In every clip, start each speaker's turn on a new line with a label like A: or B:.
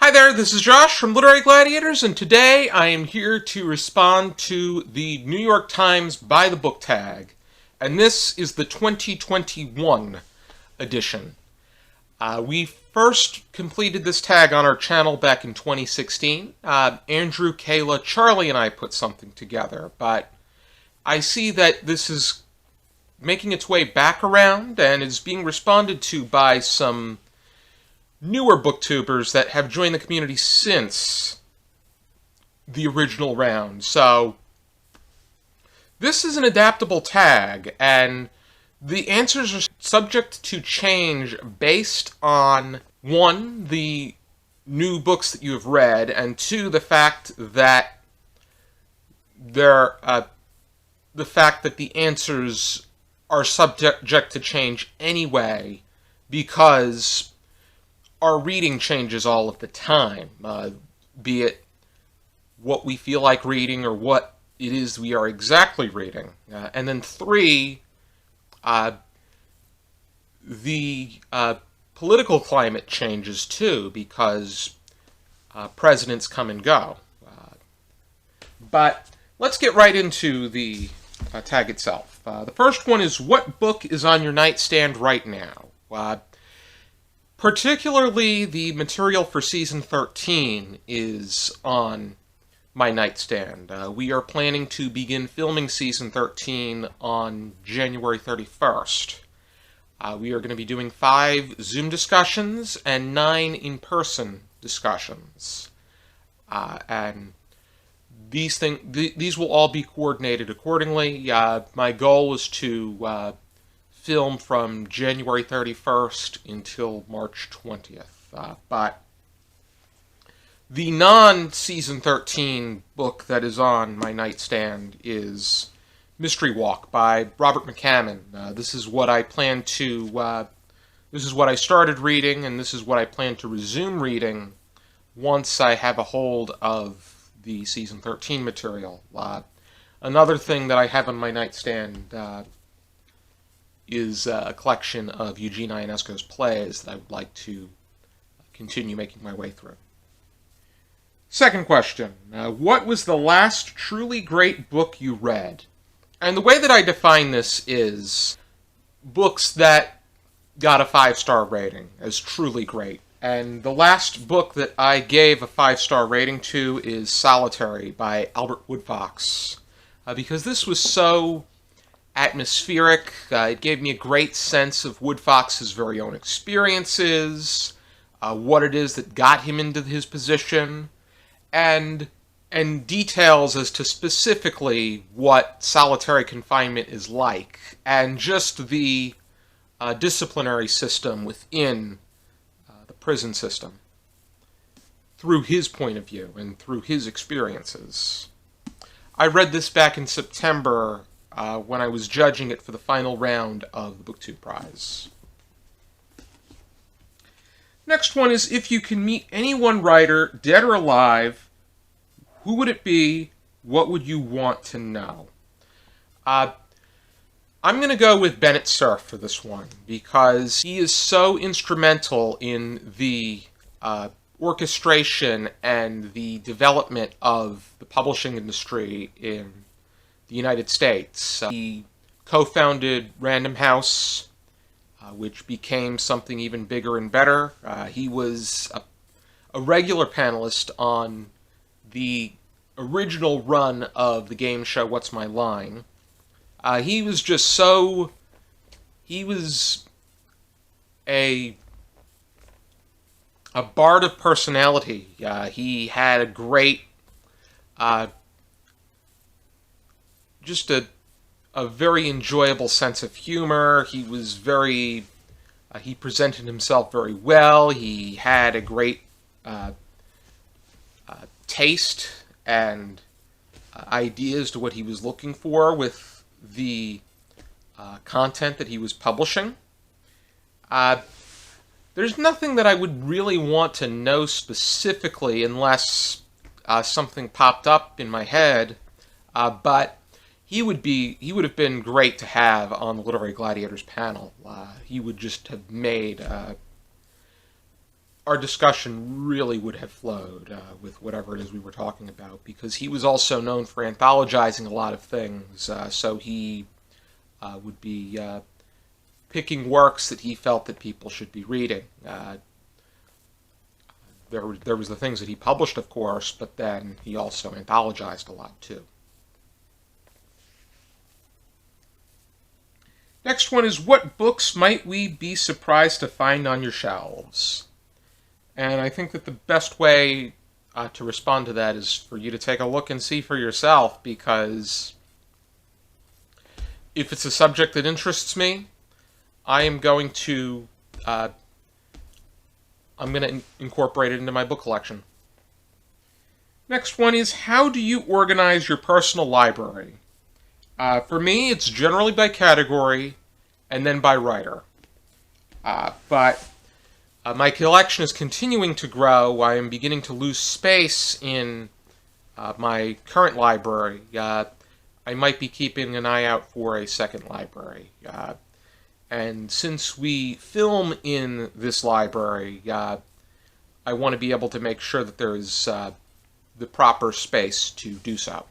A: Hi there, this is Josh from Literary Gladiators, and today I am here to respond to the New York Times By the Book tag, and this is the 2021 edition. We first completed this tag on our channel back in 2016. Andrew, Kayla, Charlie, and I put something together, but I see that this is making its way back around and is being responded to by some newer booktubers that have joined the community since the original round. So this is an adaptable tag, and the answers are subject to change based on, one, the new books that you have read, and two, the fact that the answers are subject to change anyway, because our reading changes all of the time, be it what we feel like reading or what it is we are exactly reading. And then three, the political climate changes too, because presidents come and go. But let's get right into the tag itself. The first one is, what book is on your nightstand right now? Particularly the material for Season 13 is on my nightstand. We are planning to begin filming Season 13 on January 31st. We are going to be doing 5 Zoom discussions and 9 in-person discussions. And these will all be coordinated accordingly. My goal is to film from January 31st until March 20th. But the non-Season 13 book that is on my nightstand is Mystery Walk by Robert McCammon. This is what I plan to, this is what I started reading, and this is what I plan to resume reading once I have a hold of the Season 13 material. Another thing that I have on my nightstand is a collection of Eugene Ionesco's plays that I would like to continue making my way through. Second question, what was the last truly great book you read? And the way that I define this is books that got a 5-star rating as truly great. And the last book that I gave a 5-star rating to is Solitary by Albert Woodfox, because this was so atmospheric. It gave me a great sense of Woodfox's very own experiences, what it is that got him into his position, and details as to specifically what solitary confinement is like, and just the disciplinary system within the prison system through his point of view and through his experiences. I read this back in September when I was judging it for the final round of the BookTube Prize. Next one is, if you can meet any one writer, dead or alive, who would it be? What would you want to know? I'm going to go with Bennett Cerf for this one, because he is so instrumental in the orchestration and the development of the publishing industry in the United States. He co-founded Random House, which became something even bigger and better. He was a regular panelist on the original run of the game show What's My Line. He was just so... He was a bard of personality. He had a great... just a very enjoyable sense of humor. He was very... he presented himself very well. He had a great taste and ideas to what he was looking for with the content that he was publishing. There's nothing that I would really want to know specifically unless something popped up in my head, but he would have been great to have on the Literary Gladiators panel. He would just have made a our discussion really would have flowed with whatever it is we were talking about, because he was also known for anthologizing a lot of things. So he would be picking works that he felt that people should be reading. There was the things that he published, of course, but then he also anthologized a lot, too. Next one is, what books might we be surprised to find on your shelves? And I think that the best way to respond to that is for you to take a look and see for yourself, because if it's a subject that interests me, I am going to incorporate it into my book collection. Next one is, how do you organize your personal library? For me, it's generally by category and then by writer. But my collection is continuing to grow. I am beginning to lose space in my current library. I might be keeping an eye out for a second library. And since we film in this library, I want to be able to make sure that there is the proper space to do so.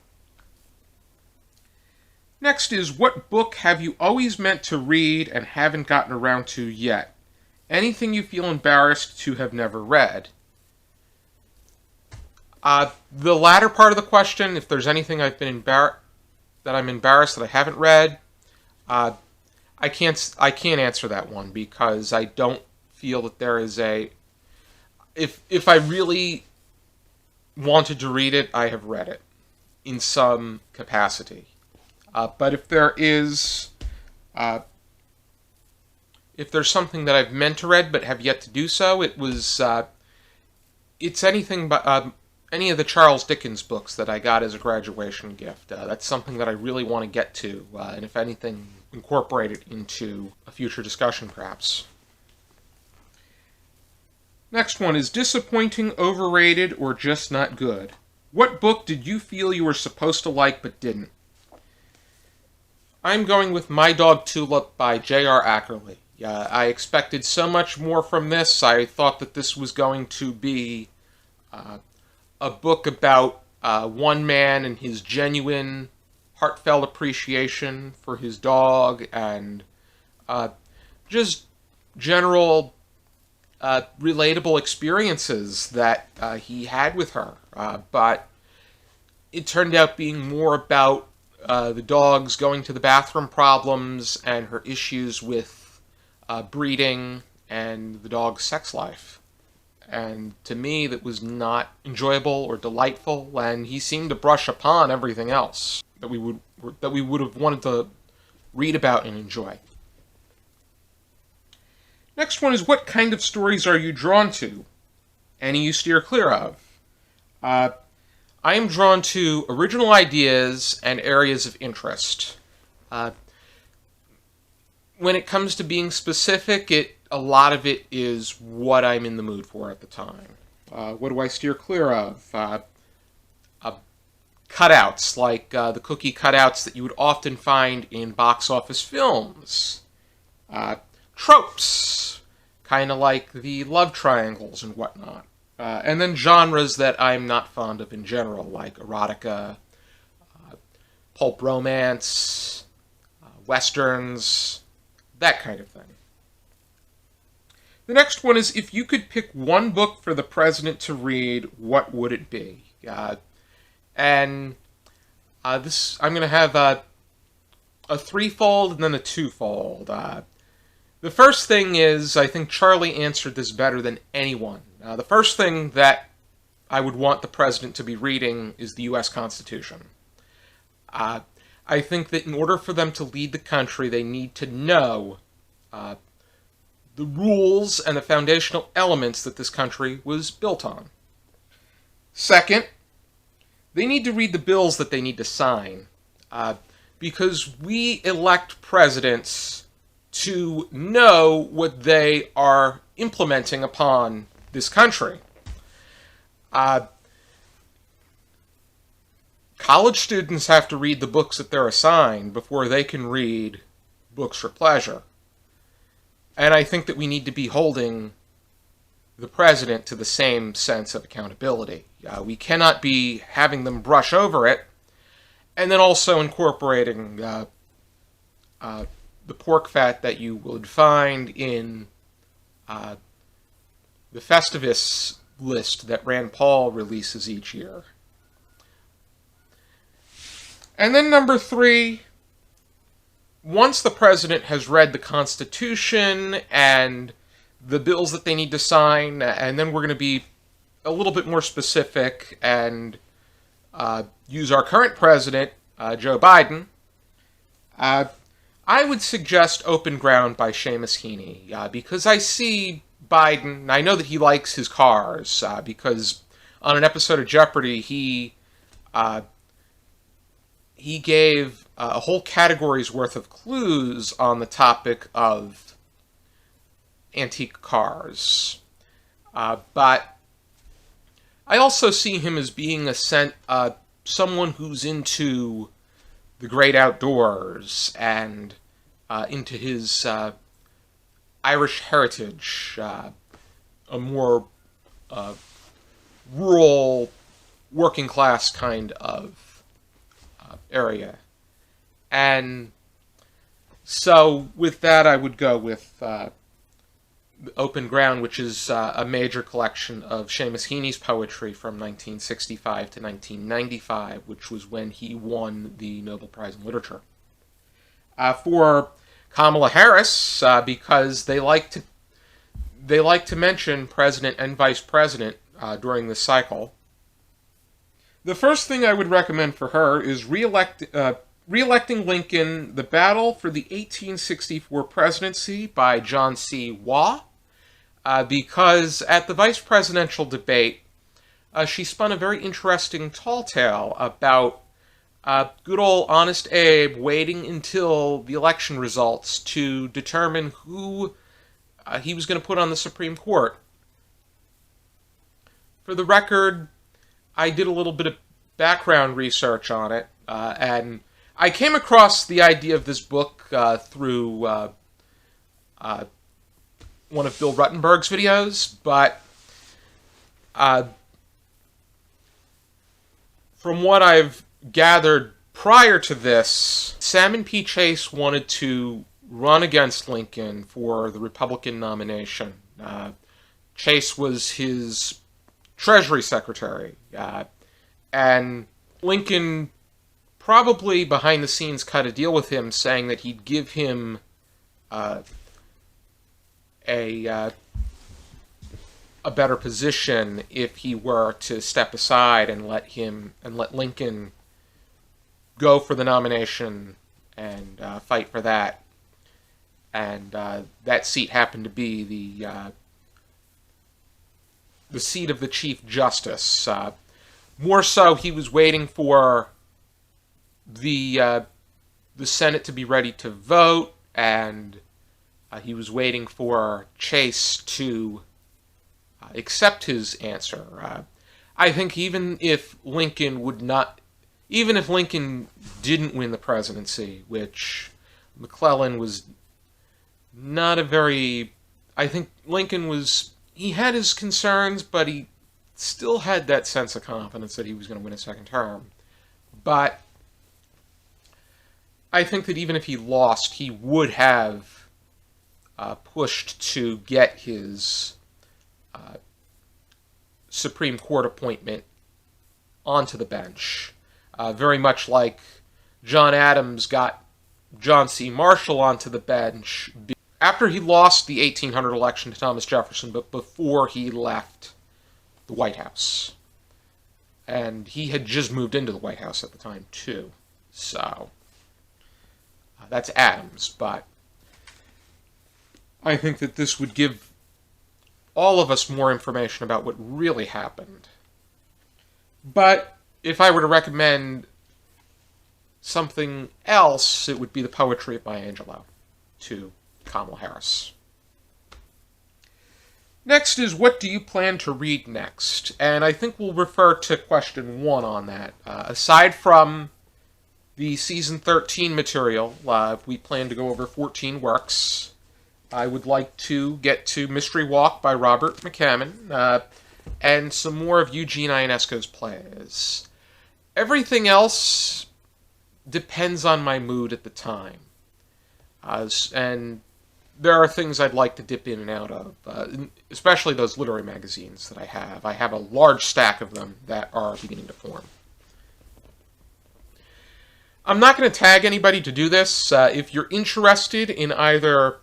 A: Next is, what book have you always meant to read and haven't gotten around to yet? Anything you feel embarrassed to have never read? The latter part of the question, if there's anything I'm embarrassed that I haven't read, I can't answer that one, because I don't feel that there is a... If I really wanted to read it, I have read it in some capacity. But if there's something that I've meant to read but have yet to do so, it's anything but any of the Charles Dickens books that I got as a graduation gift. That's something that I really want to get to, and if anything, incorporate it into a future discussion, perhaps. Next one is, disappointing, overrated, or just not good? What book did you feel you were supposed to like but didn't? I'm going with My Dog Tulip by J.R. Ackerley. I expected so much more from this. I thought that this was going to be a book about one man and his genuine, heartfelt appreciation for his dog, and just general relatable experiences that he had with her. But it turned out being more about the dog's going to the bathroom problems and her issues with breeding and the dog's sex life. And to me, that was not enjoyable or delightful, and he seemed to brush upon everything else that we would have wanted to read about and enjoy. Next one is, what kind of stories are you drawn to? Any you steer clear of? I am drawn to original ideas and areas of interest. When it comes to being specific, a lot of it is what I'm in the mood for at the time. What do I steer clear of? Cutouts, like the cookie cutouts that you would often find in box office films. Tropes, kind of like the love triangles and whatnot. And then genres that I'm not fond of in general, like erotica, pulp romance, westerns, that kind of thing. The next one is, if you could pick one book for the president to read, what would it be? I'm going to have a threefold and then a twofold. The first thing is, I think Charlie answered this better than anyone. The first thing that I would want the president to be reading is the U.S. Constitution. I think that in order for them to lead the country, they need to know the rules and the foundational elements that this country was built on. Second, they need to read the bills that they need to sign, because we elect presidents to know what they are implementing upon this country. College students have to read the books that they're assigned before they can read books for pleasure. And I think that we need to be holding the president to the same sense of accountability. We cannot be having them brush over it and then also incorporating the pork fat that you would find in the Festivus list that Rand Paul releases each year. And then number 3, once the president has read the Constitution and the bills that they need to sign, and then we're going to be a little bit more specific and use our current president, Joe Biden, I would suggest Open Ground by Seamus Heaney, because I see Biden, I know that he likes his cars, because on an episode of Jeopardy, he gave a whole category's worth of clues on the topic of antique cars. But I also see him as being someone who's into the great outdoors and into his Irish heritage, a more rural, working class kind of area. And so with that, I would go with Open Ground, which is a major collection of Seamus Heaney's poetry from 1965 to 1995, which was when he won the Nobel Prize in Literature. For Kamala Harris, because they like to mention president and vice president during this cycle. The first thing I would recommend for her is Re-electing Lincoln, The Battle for the 1864 Presidency by John C. Waugh, because at the vice presidential debate, she spun a very interesting tall tale about good old Honest Abe waiting until the election results to determine who he was going to put on the Supreme Court. For the record, I did a little bit of background research on it, and I came across the idea of this book through one of Bill Ruttenberg's videos, but from what I've gathered prior to this, Salmon P. Chase wanted to run against Lincoln for the Republican nomination. Chase was his Treasury Secretary, and Lincoln probably behind the scenes cut a deal with him saying that he'd give him a better position if he were to step aside and let Lincoln go for the nomination and fight for that. And that seat happened to be the seat of the Chief Justice. More so, he was waiting for the Senate to be ready to vote, and he was waiting for Chase to accept his answer. I think even if Lincoln didn't win the presidency, which McClellan was not a very... I think Lincoln he had his concerns, but he still had that sense of confidence that he was going to win a second term. But I think that even if he lost, he would have pushed to get his Supreme Court appointment onto the bench. Very much like John Adams got John C. Marshall onto the bench after he lost the 1800 election to Thomas Jefferson, but before he left the White House. And he had just moved into the White House at the time, too. So that's Adams, but I think that this would give all of us more information about what really happened. But if I were to recommend something else, it would be the poetry by Angelou to Kamala Harris. Next is, what do you plan to read next? And I think we'll refer to question 1 on that. Aside from the Season 13 material, we plan to go over 14 works. I would like to get to Mystery Walk by Robert McCammon, and some more of Eugene Ionesco's plays. Everything else depends on my mood at the time. And there are things I'd like to dip in and out of, especially those literary magazines that I have. I have a large stack of them that are beginning to form. I'm not going to tag anybody to do this. If you're interested in either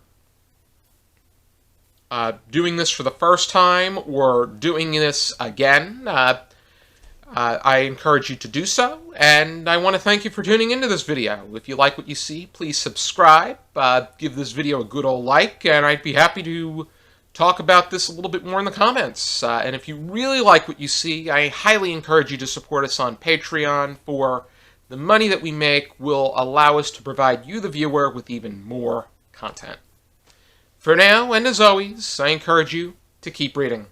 A: doing this for the first time or doing this again, I encourage you to do so, and I want to thank you for tuning into this video. If you like what you see, please subscribe, give this video a good old like, and I'd be happy to talk about this a little bit more in the comments. And if you really like what you see, I highly encourage you to support us on Patreon, for the money that we make will allow us to provide you, the viewer, with even more content. For now, and as always, I encourage you to keep reading.